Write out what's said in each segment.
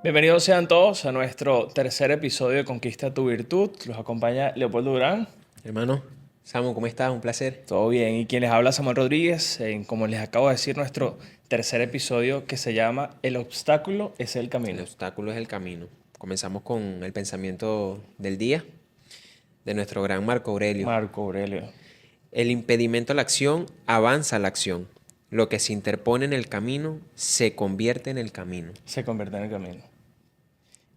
Bienvenidos sean todos a nuestro tercer episodio de Conquista tu Virtud. Los acompaña Leopoldo Durán. Hermano, Samu, ¿cómo estás? Un placer. Todo bien. Y quien les habla, Samuel Rodríguez. Como les acabo de decir, nuestro tercer episodio que se llama El obstáculo es el El camino. obstáculo es el camino. Comenzamos con el pensamiento del día de nuestro gran Marco Aurelio. Marco Aurelio. El impedimento a la acción avanza la acción. Lo que se interpone en el camino se convierte en el camino. Se convierte en el camino.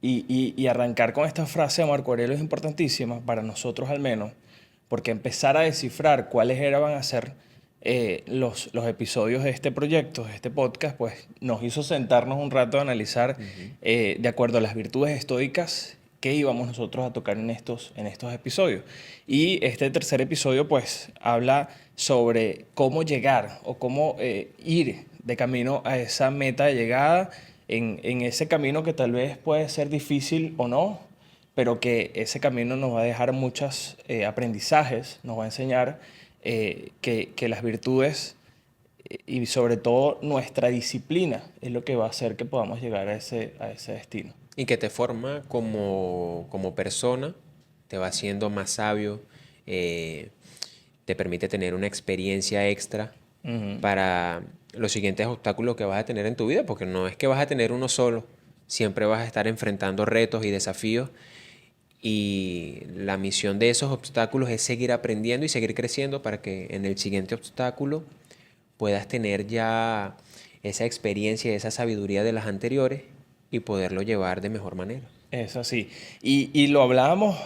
Y arrancar con esta frase de Marco Aurelio es importantísima para nosotros al menos, porque empezar a descifrar cuáles van a ser los episodios de este proyecto, de este podcast, pues nos hizo sentarnos un rato a analizar, de acuerdo a las virtudes estoicas, qué íbamos nosotros a tocar en estos episodios. Y este tercer episodio pues habla sobre cómo llegar o cómo ir de camino a esa meta de llegada en ese camino que tal vez puede ser difícil o no, pero que ese camino nos va a dejar muchos aprendizajes, nos va a enseñar que las virtudes y sobre todo nuestra disciplina es lo que va a hacer que podamos llegar a ese destino. Y que te forma como persona, te va haciendo más sabio, te permite tener una experiencia extra para los siguientes obstáculos que vas a tener en tu vida, porque no es que vas a tener uno solo, siempre vas a estar enfrentando retos y desafíos y la misión de esos obstáculos es seguir aprendiendo y seguir creciendo para que en el siguiente obstáculo puedas tener ya esa experiencia, esa sabiduría de las anteriores y poderlo llevar de mejor manera. Es así. Y lo hablábamos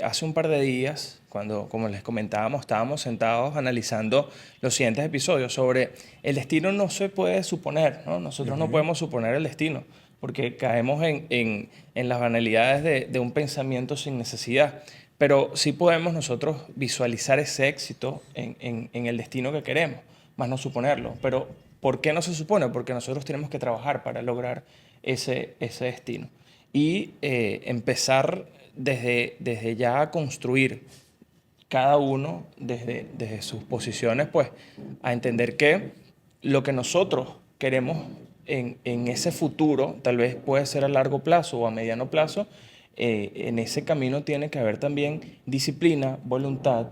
hace un par de días, cuando, como les comentábamos, estábamos sentados analizando los siguientes episodios sobre el destino no se puede suponer, ¿no? Nosotros no podemos suponer el destino, porque caemos en las banalidades de un pensamiento sin necesidad. Pero sí podemos nosotros visualizar ese éxito en el destino que queremos, más no suponerlo. Pero ¿por qué no se supone? Porque nosotros tenemos que trabajar para lograr ese destino y empezar desde ya a construir cada uno desde sus posiciones, pues a entender que lo que nosotros queremos en ese futuro, tal vez puede ser a largo plazo o a mediano plazo, en ese camino tiene que haber también disciplina, voluntad,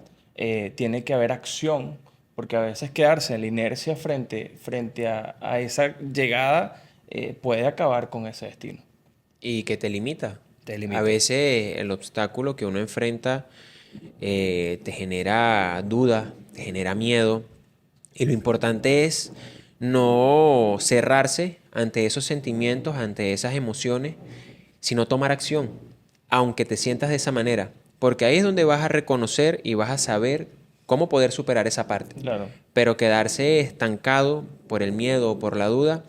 tiene que haber acción, porque a veces quedarse en la inercia frente a esa llegada puede acabar con ese destino. Y que te limita. Te A limita. veces el obstáculo que uno enfrenta te genera duda, te genera miedo. Y lo importante es no cerrarse ante esos sentimientos, ante esas emociones, sino tomar acción, aunque te sientas de esa manera. Porque ahí es donde vas a reconocer y vas a saber cómo poder superar esa parte. Claro. Pero quedarse estancado por el miedo o por la duda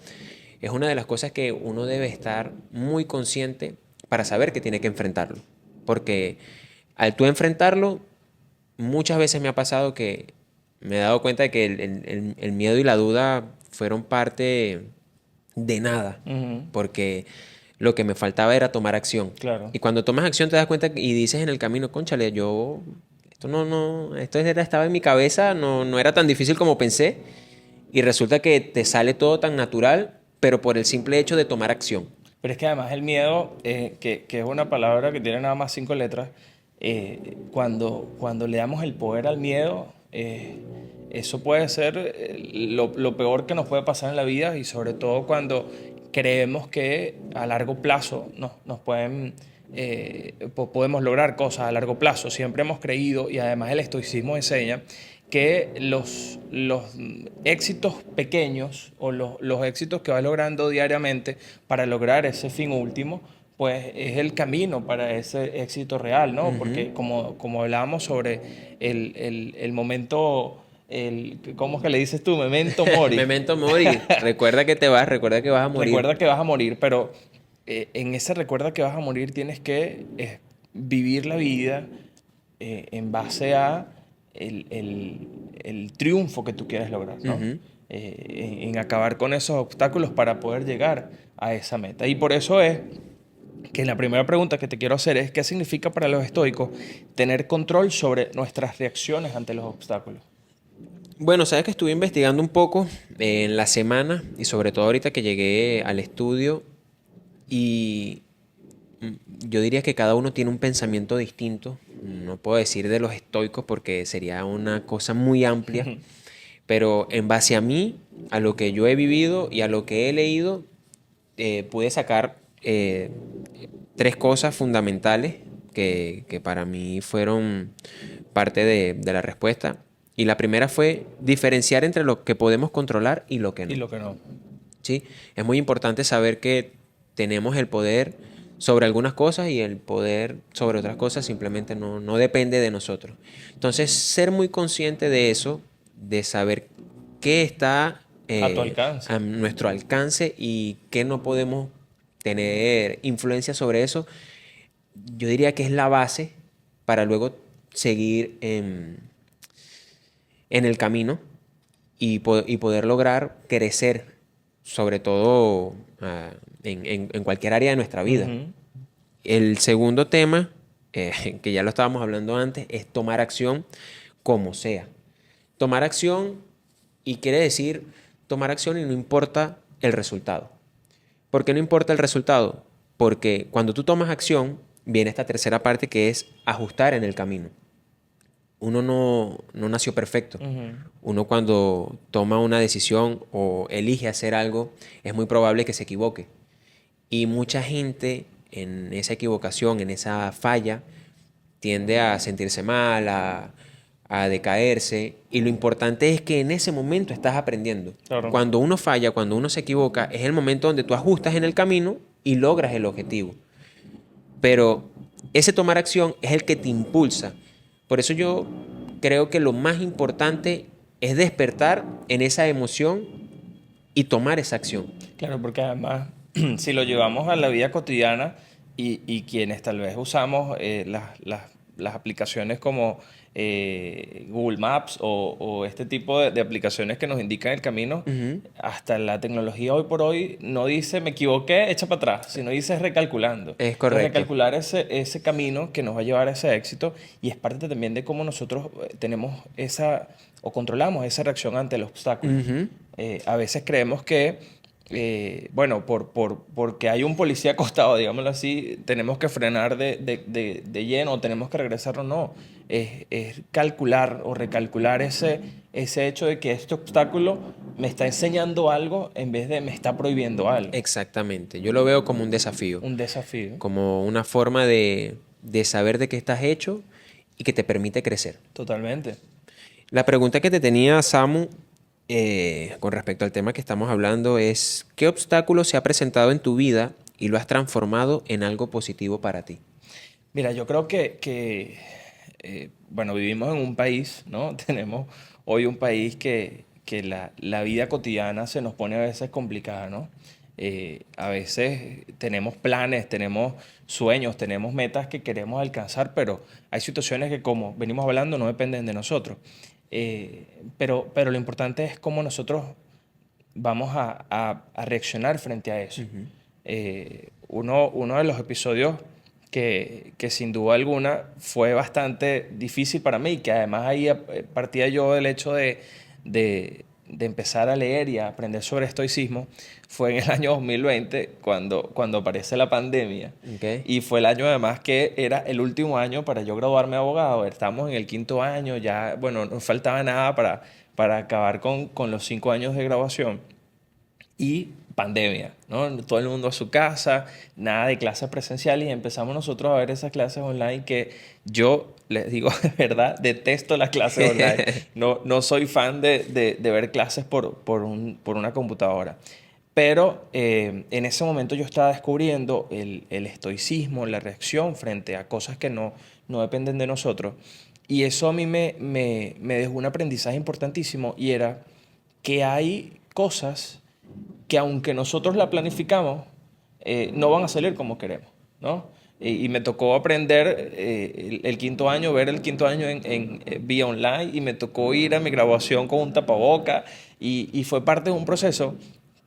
es una de las cosas que uno debe estar muy consciente para saber que tiene que enfrentarlo. Porque al tú enfrentarlo, muchas veces me ha pasado que me he dado cuenta de que el miedo y la duda fueron parte de nada. Ujú. Porque lo que me faltaba era tomar acción. Claro. Y cuando tomas acción te das cuenta y dices en el camino, cónchale, estaba en mi cabeza, no era tan difícil como pensé. Y resulta que te sale todo tan natural, pero por el simple hecho de tomar acción. Pero es que además el miedo, que es una palabra que tiene nada más 5 letras, cuando le damos el poder al miedo, eso puede ser lo peor que nos puede pasar en la vida y sobre todo cuando creemos que a largo plazo nos pueden, podemos lograr cosas a largo plazo. Siempre hemos creído y además el estoicismo enseña que los éxitos pequeños o los éxitos que vas logrando diariamente para lograr ese fin último, pues es el camino para ese éxito real, ¿no? Porque como hablábamos sobre el momento, ¿cómo es que le dices tú? Memento mori. Memento mori. Recuerda que vas a morir. Recuerda que vas a morir, pero en ese recuerda que vas a morir tienes que vivir la vida en base a el triunfo que tú quieres lograr, ¿no? Ujú. En acabar con esos obstáculos para poder llegar a esa meta. Y por eso es que la primera pregunta que te quiero hacer es, ¿qué significa para los estoicos tener control sobre nuestras reacciones ante los obstáculos? Bueno, sabes que estuve investigando un poco en la semana y sobre todo ahorita que llegué al estudio Y yo diría que cada uno tiene un pensamiento distinto. No puedo decir de los estoicos porque sería una cosa muy amplia, pero en base a mí, a lo que yo he vivido y a lo que he leído, pude sacar tres cosas fundamentales que para mí fueron parte de la respuesta. Y la primera fue diferenciar entre lo que podemos controlar y lo que Y no. lo que no. ¿Sí? Es muy importante saber que tenemos el poder sobre algunas cosas y el poder sobre otras cosas simplemente no depende de nosotros. Entonces, ser muy consciente de eso, de saber qué está A tu alcance. a nuestro alcance y qué no podemos tener influencia sobre eso, yo diría que es la base para luego seguir en el camino y poder lograr crecer, sobre todo en cualquier área de nuestra vida. Ujú. El segundo tema, que ya lo estábamos hablando antes, es tomar acción como sea. Tomar acción y quiere decir tomar acción y no importa el resultado. ¿Por qué no importa el resultado? Porque cuando tú tomas acción, viene esta tercera parte que es ajustar en el camino. Uno no nació perfecto. Ujú. Uno cuando toma una decisión o elige hacer algo, es muy probable que se equivoque. Y mucha gente en esa equivocación, en esa falla, tiende a sentirse mal, a decaerse. Y lo importante es que en ese momento estás aprendiendo. Claro. Cuando uno falla, cuando uno se equivoca, es el momento donde tú ajustas en el camino y logras el objetivo. Pero ese tomar acción es el que te impulsa. Por eso yo creo que lo más importante es despertar en esa emoción y tomar esa acción. Claro, porque además, si lo llevamos a la vida cotidiana y quienes tal vez usamos las aplicaciones como Google Maps o este tipo de aplicaciones que nos indican el camino, Ujú. hasta la tecnología hoy por hoy no dice me equivoqué, echa para atrás, sino dice recalculando. Es Entonces, correcto. recalcular ese camino que nos va a llevar a ese éxito y es parte también de cómo nosotros tenemos esa o controlamos esa reacción ante el obstáculo. Ujú. A veces creemos que bueno, porque hay un policía acostado, digámoslo así, tenemos que frenar de lleno o tenemos que regresarnos. No, es calcular o recalcular ese hecho de que este obstáculo me está enseñando algo en vez de me está prohibiendo algo. Exactamente. Yo lo veo como un desafío, Un desafío, como una forma de saber de qué estás hecho y que te permite crecer. totalmente. La pregunta que te tenía, Samu, con respecto al tema que estamos hablando es, ¿qué obstáculo se ha presentado en tu vida y lo has transformado en algo positivo para ti? Mira, yo creo bueno, vivimos en un país, ¿no? Tenemos hoy un país que la vida cotidiana se nos pone a veces complicada, ¿no? A veces tenemos planes, tenemos sueños, tenemos metas que queremos alcanzar, pero hay situaciones que, como venimos hablando, no dependen de nosotros. Pero lo importante es cómo nosotros vamos a reaccionar frente a eso. Ujú. Uno de los episodios que sin duda alguna fue bastante difícil para mí, que además ahí partía yo del hecho de empezar a leer y a aprender sobre estoicismo, fue en el año 2020 cuando aparece la pandemia. Ok. Y fue el año además que era el último año para yo graduarme de abogado. Estamos en el quinto año, ya, bueno, no faltaba nada para acabar con los 5 años de graduación y pandemia, ¿no? Todo el mundo a su casa, nada de clases presenciales y empezamos nosotros a ver esas clases online que yo les digo de verdad, detesto las clases online. No soy fan de ver clases por una computadora. Pero en ese momento yo estaba descubriendo el estoicismo, la reacción frente a cosas que no dependen de nosotros. Y eso a mí me dejó un aprendizaje importantísimo y era que hay cosas que aunque nosotros la planificamos, no van a salir como queremos, ¿no? Y me tocó aprender el quinto año, ver el quinto año en vía online y me tocó ir a mi graduación con un tapaboca y fue parte de un proceso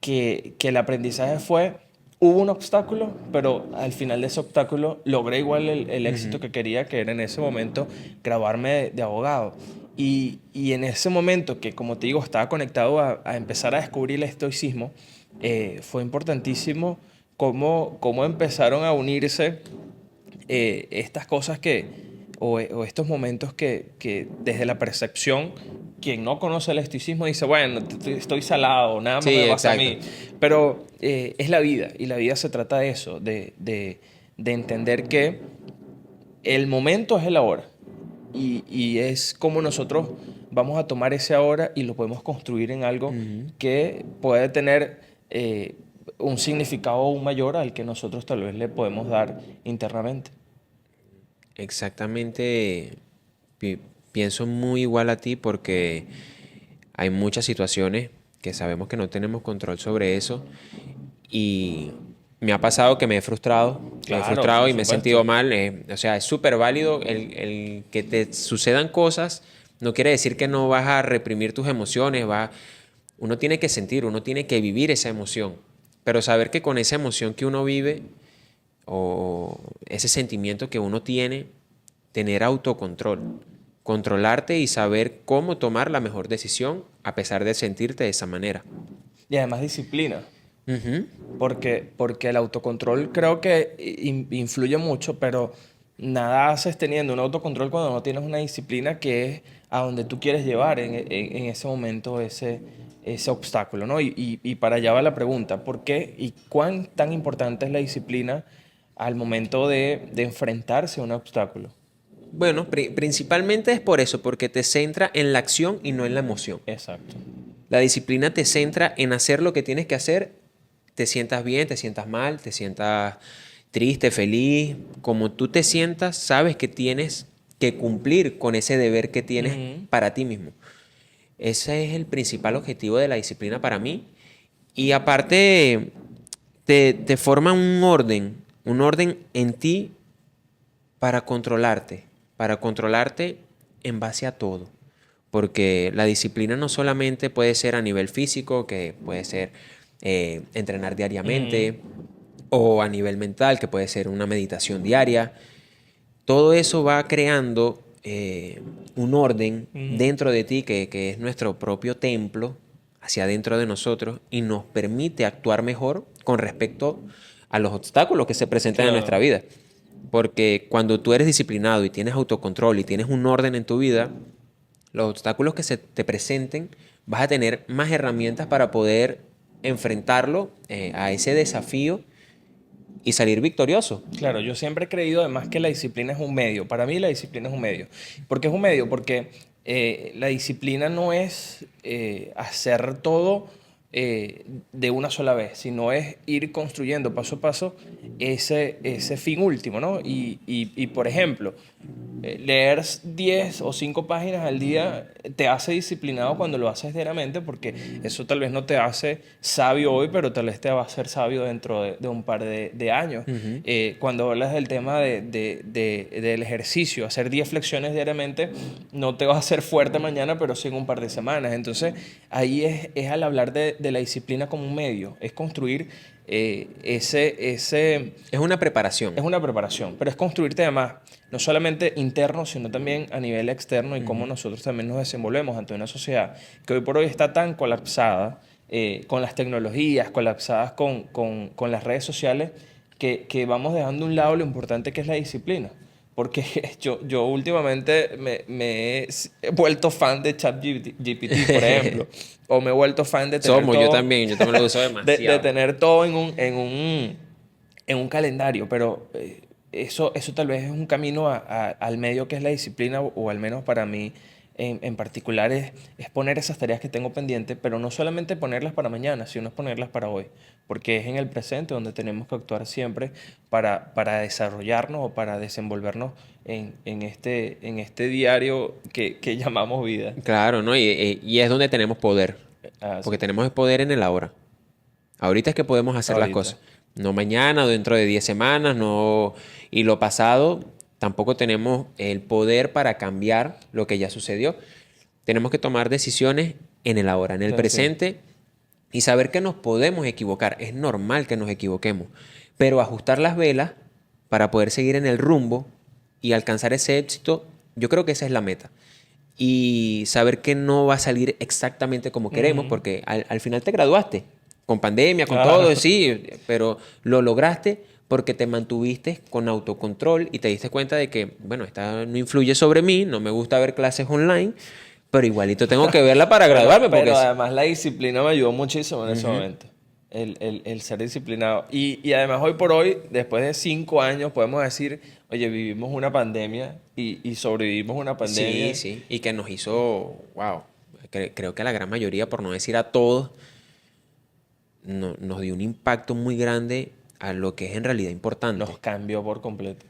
que el aprendizaje fue, hubo un obstáculo, pero al final de ese obstáculo logré igual el éxito Ujú. que quería, que era en ese momento graduarme de abogado. Y en ese momento que, como te digo, estaba conectado a empezar a descubrir el estoicismo, fue importantísimo cómo empezaron a unirse estas cosas o estos momentos que desde la percepción, quien no conoce el estoicismo dice, bueno, estoy salado, nada más Sí, me pasa a exacto. mí. Pero es la vida, y la vida se trata de eso, de entender que el momento es el ahora. Y es como nosotros vamos a tomar ese ahora y lo podemos construir en algo Ujú. que puede tener un significado aún mayor al que nosotros tal vez le podemos dar internamente. Exactamente, pi- pienso muy igual a ti porque hay muchas situaciones que sabemos que no tenemos control sobre eso y me ha pasado que me he Claro, frustrado por y me he sentido supuesto. mal. O sea, es súper válido el que te sucedan cosas, no quiere decir que no vas a reprimir tus emociones, uno tiene que sentir, uno tiene que vivir esa emoción, pero saber que con esa emoción que uno vive o ese sentimiento que uno tiene, tener autocontrol, controlarte y saber cómo tomar la mejor decisión a pesar de sentirte de esa manera. Y además disciplina. Ujú. Porque el autocontrol creo que influye mucho, pero nada haces teniendo un autocontrol cuando no tienes una disciplina que es a donde tú quieres llevar en ese momento ese obstáculo, ¿no? Y para allá va la pregunta, ¿por qué y cuán tan importante es la disciplina al momento de enfrentarse a un obstáculo? Bueno, principalmente es por eso, porque te centra en la acción y no en la emoción. Exacto. La disciplina te centra en hacer lo que tienes que hacer, te sientas bien, te sientas mal, te sientas triste, feliz, como tú te sientas, sabes que tienes que cumplir con ese deber que tienes Ujú. para ti mismo. Ese es el principal objetivo de la disciplina para mí. Y aparte, te forma un orden en ti para controlarte en base a todo. Porque la disciplina no solamente puede ser a nivel físico, que puede ser entrenar Ujú. diariamente, o a nivel mental, que puede ser una meditación diaria. Todo eso va creando un orden Ujú. dentro de ti que es nuestro propio templo hacia adentro de nosotros y nos permite actuar mejor con respecto a los obstáculos que se presentan en nuestra Claro. vida. Porque cuando tú eres disciplinado y tienes autocontrol y tienes un orden en tu vida, los obstáculos que se te presenten, vas a tener más herramientas para poder enfrentarlo a ese desafío y salir victorioso. Claro, yo siempre he creído además que la disciplina es un medio. Para mí la disciplina es un medio. ¿Por qué es un medio? Porque la disciplina no es hacer todo de una sola vez, sino es ir construyendo paso a paso ese fin último, ¿no? Y, por ejemplo, leer 10 o 5 páginas al día te hace disciplinado cuando lo haces diariamente, porque eso tal vez no te hace sabio hoy, pero tal vez te va a hacer sabio dentro de un par de años. Ujú. Cuando hablas del tema del ejercicio, hacer 10 flexiones diariamente no te va a hacer fuerte mañana, pero sí en un par de semanas. Entonces, ahí es al hablar de la disciplina como un medio, es construir ese Es una preparación. es una preparación, pero es construirte además, no solamente interno, sino también a nivel externo y cómo Ujú. nosotros también nos desenvolvemos ante una sociedad que hoy por hoy está tan colapsada con las tecnologías, colapsadas con las redes sociales, que vamos dejando a un lado lo importante que es la disciplina. Porque yo últimamente me he vuelto fan de ChatGPT, por ejemplo, o me he vuelto fan de tener Somos, todo, yo también lo uso de demasiado. tener todo en un calendario, pero eso tal vez es un camino al medio que es la disciplina, o al menos para mí en particular es poner esas tareas que tengo pendientes, pero no solamente ponerlas para mañana, sino es ponerlas para hoy, porque es en el presente donde tenemos que actuar siempre para desarrollarnos o para desenvolvernos en este diario que llamamos vida. Claro, ¿no? Y es donde tenemos poder. Porque Así, tenemos el poder en el ahora. Ahorita es que podemos hacer las ahorita. cosas. No mañana o dentro de 10 semanas, no. Y lo pasado, tampoco tenemos el poder para cambiar lo que ya sucedió. Tenemos que tomar decisiones en el ahora, en el Así. presente y saber que nos podemos equivocar. Es normal que nos equivoquemos. Pero ajustar las velas para poder seguir en el rumbo y alcanzar ese éxito, yo creo que esa es la meta. Y saber que no va a salir exactamente como queremos, Ujú. porque al final te graduaste. con pandemia, con Claro. todo, sí, pero lo lograste porque te mantuviste con autocontrol y te diste cuenta de que, bueno, esta no influye sobre mí, no me gusta ver clases online, pero igualito tengo que verla para graduarme porque Pero además la disciplina me ayudó muchísimo en ese momento. El ser disciplinado. Y además hoy por hoy, después de 5 años, podemos decir, oye, vivimos una pandemia y sobrevivimos una sí, pandemia. sí, y que nos hizo, wow, creo que a la gran mayoría, por no decir a todos, nos dio un impacto muy grande a lo que es en realidad importante. Nos cambió por completo.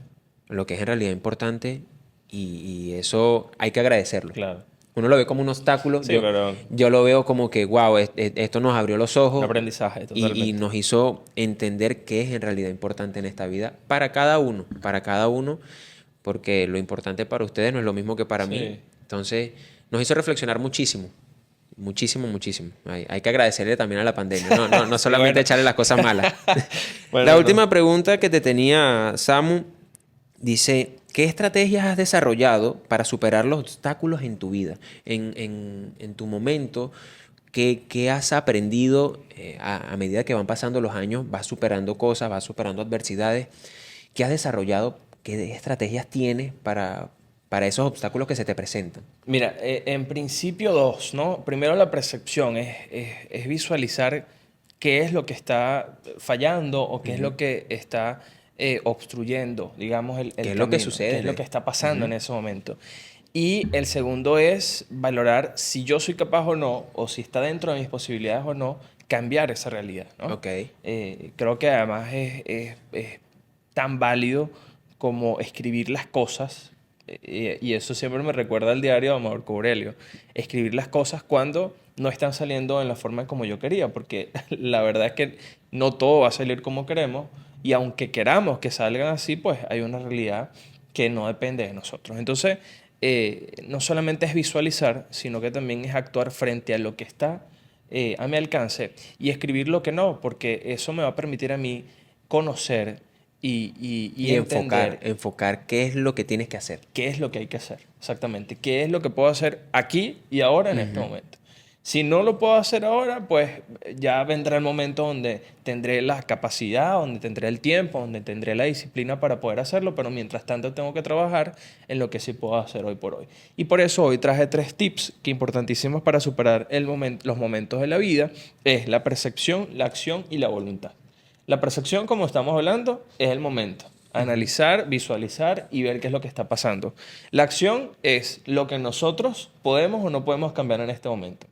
Lo que es en realidad importante y eso hay que agradecerlo. Claro. Uno lo ve como un obstáculo, Sí, pero yo lo veo como que, wow, esto nos abrió los un ojos aprendizaje y totalmente. nos hizo entender qué es en realidad importante en esta vida para cada uno, porque lo importante para ustedes no es lo mismo que para mí. Sí. Entonces, nos hizo reflexionar muchísimo. Muchísimo, muchísimo. Hay que agradecerle también a la pandemia, no Sí, solamente bueno. echarle las cosas malas. La Bueno, no. última pregunta que te tenía, Samu, dice, ¿qué estrategias has desarrollado para superar los obstáculos en tu vida? En tu momento, ¿qué has aprendido a medida que van pasando los años? Vas superando cosas, vas superando adversidades. ¿Qué has desarrollado? ¿Qué estrategias tienes para esos obstáculos que se te presentan? Mira, en principio dos, ¿no? Primero la percepción es visualizar qué es lo que está fallando o qué es lo que está obstruyendo, digamos, ¿Qué el es lo que camino, qué es lo sucede? que está pasando Ujú. en ese momento. Y el segundo es valorar si yo soy capaz o no, o si está dentro de mis posibilidades o no, cambiar esa realidad, ¿no? Ok. Creo que además es tan válido como escribir las cosas, y eso siempre me recuerda al diario de Marco Aurelio, escribir las cosas cuando no están saliendo en la forma como yo quería, porque la verdad es que no todo va a salir como queremos, y aunque queramos que salgan así, pues hay una realidad que no depende de nosotros. Entonces, no solamente es visualizar, sino que también es actuar frente a lo que está a mi alcance y escribir lo que no, porque eso me va a permitir a mí conocer y Y enfocar, entender enfocar qué es lo que tienes que hacer. qué es lo que hay que hacer, exactamente, qué es lo que puedo hacer aquí y ahora en este momento. Si no lo puedo hacer ahora, pues ya vendrá el momento donde tendré la capacidad, donde tendré el tiempo, donde tendré la disciplina para poder hacerlo, pero mientras tanto tengo que trabajar en lo que sí puedo hacer hoy por hoy. Y por eso hoy traje 3 tips que importantísimos para superar los momentos de la vida, es la percepción, la acción y la voluntad. La percepción, como estamos hablando, es el momento. Analizar, visualizar y ver qué es lo que está pasando. La acción es lo que nosotros podemos o no podemos cambiar en este momento.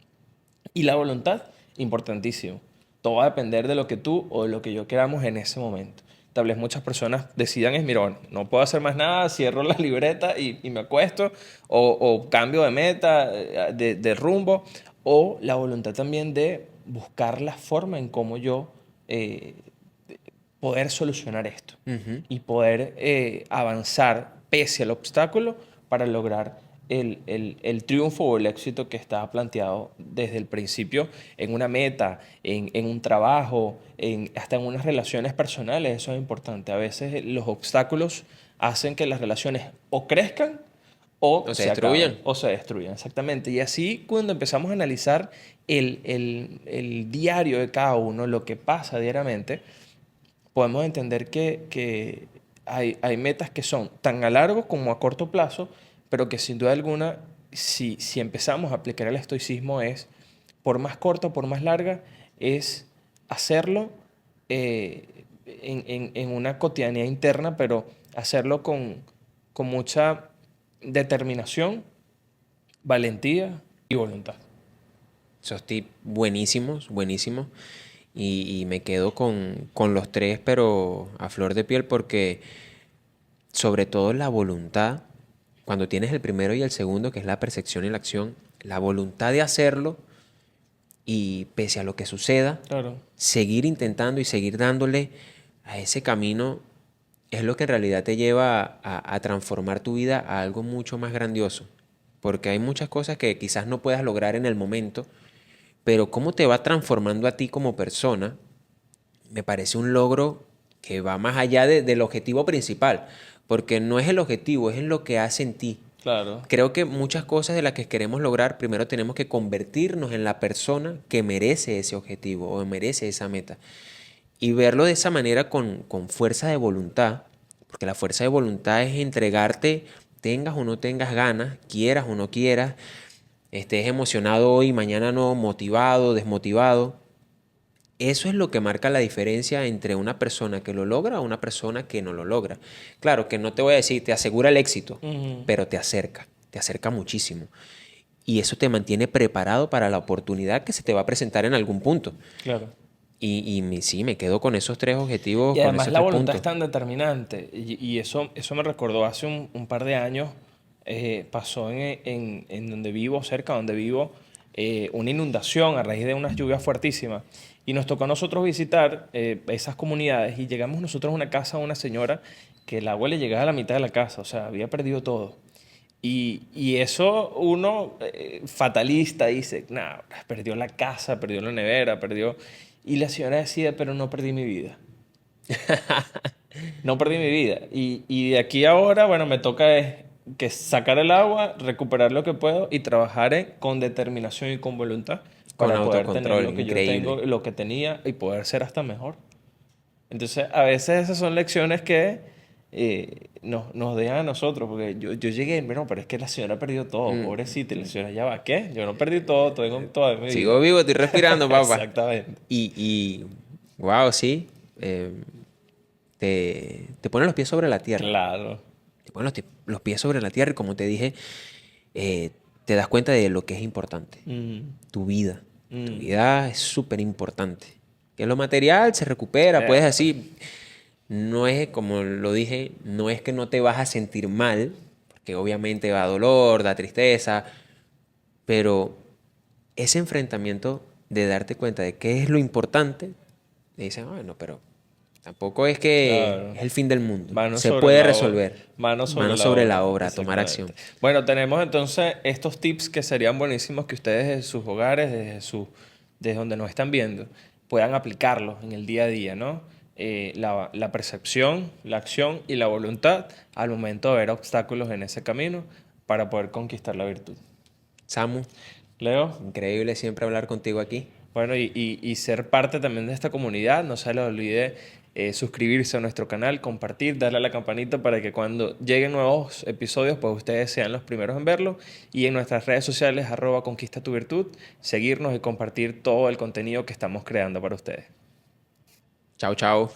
Y la voluntad, importantísimo. Todo va a depender de lo que tú o de lo que yo queramos en ese momento. Tal vez muchas personas decidan es, mira, bueno, no puedo hacer más nada, cierro la libreta y me acuesto, o cambio de meta, de rumbo, o la voluntad también de buscar la forma en cómo yo eh, poder solucionar esto Ujú. y poder avanzar pese al obstáculo para lograr el triunfo o el éxito que estaba planteado desde el principio en una meta, en un trabajo, hasta en unas relaciones personales. Eso es importante. A veces los obstáculos hacen que las relaciones o crezcan o O se se acaben destruyan. o se destruyan, exactamente. Y así cuando empezamos a analizar el diario de cada uno, lo que pasa diariamente, podemos entender que hay metas que son tan a largo como a corto plazo, pero que sin duda alguna, si empezamos a aplicar el estoicismo, es, por más corta o por más larga, es hacerlo en una cotidianidad interna, pero hacerlo con mucha determinación, valentía y voluntad. Esos tips buenísimos, buenísimos. Y me quedo con los tres, pero a flor de piel, porque sobre todo la voluntad, cuando tienes el primero y el segundo, que es la percepción y la acción, la voluntad de hacerlo y pese a lo que suceda, Claro. seguir intentando y seguir dándole a ese camino es lo que en realidad te lleva a transformar tu vida a algo mucho más grandioso. Porque hay muchas cosas que quizás no puedas lograr en el momento, pero cómo te va transformando a ti como persona, me parece un logro que va más allá del objetivo principal. Porque no es el objetivo, es en lo que hace en ti. Claro. Creo que muchas cosas de las que queremos lograr, primero tenemos que convertirnos en la persona que merece ese objetivo o merece esa meta. Y verlo de esa manera con fuerza de voluntad, porque la fuerza de voluntad es entregarte, tengas o no tengas ganas, quieras o no quieras, estés emocionado hoy, mañana no, motivado, desmotivado. Eso es lo que marca la diferencia entre una persona que lo logra o una persona que no lo logra. Claro, que no te voy a decir, te asegura el éxito, Ujú. pero te acerca muchísimo. Y eso te mantiene preparado para la oportunidad que se te va a presentar en algún punto. Claro. Sí, me quedo con esos tres objetivos, Y con además esos la tres voluntad es puntos. tan determinante. Y eso me recordó hace un par de años, pasó en donde vivo, cerca de donde vivo, una inundación a raíz de unas lluvias fuertísimas. Y nos tocó a nosotros visitar esas comunidades y llegamos nosotros a una casa de una señora que el agua le llegaba a la mitad de la casa, o sea, había perdido todo. Y eso uno fatalista dice, nah, perdió la casa, perdió la nevera, perdió... Y la señora decía, pero no perdí mi vida. No perdí mi vida. Y de aquí a ahora, bueno, me toca es que sacar el agua, recuperar lo que puedo y trabajar con determinación y con voluntad Con para poder tener autocontrol, lo que yo tengo, increíble. lo que tenía y poder ser hasta mejor. Entonces, a veces esas son lecciones que nos dejan a nosotros, porque yo llegué, bueno, pero es que la señora perdió todo, Mm, pobrecita, y la señora ya va, ¿qué? Yo no perdí todo, tengo toda mi vida. Sigo vivo, estoy respirando, papá. Exactamente. Y wow, sí, te pone los pies sobre la tierra. Claro. Te pone los pies sobre la tierra y como te dije, te das cuenta de lo que es importante. Mm, Tu vida. Tu mm. vida es súper importante. Que lo material se recupera, puedes Eh, así. No es, como lo dije, no es que no te vas a sentir mal, porque obviamente da dolor, da tristeza, pero ese enfrentamiento de darte cuenta de qué es lo importante, te dicen, bueno, pero tampoco es que claro. es el fin del mundo. Manos Se sobre puede la obra. resolver. Manos sobre Manos la sobre obra. la obra, tomar Exactamente. acción. Bueno, tenemos entonces estos tips que serían buenísimos que ustedes desde sus hogares, desde donde nos están viendo, puedan aplicarlos en el día a día, ¿no? La percepción, la acción y la voluntad al momento de ver obstáculos en ese camino para poder conquistar la virtud. Samu, Leo, increíble siempre hablar contigo aquí. bueno, y ser parte también de esta comunidad, no se les olvide suscribirse a nuestro canal, compartir, darle a la campanita para que cuando lleguen nuevos episodios, pues ustedes sean los primeros en verlo. Y en nuestras redes sociales, @conquista tu virtud, seguirnos y compartir todo el contenido que estamos creando para ustedes. Chao, chao.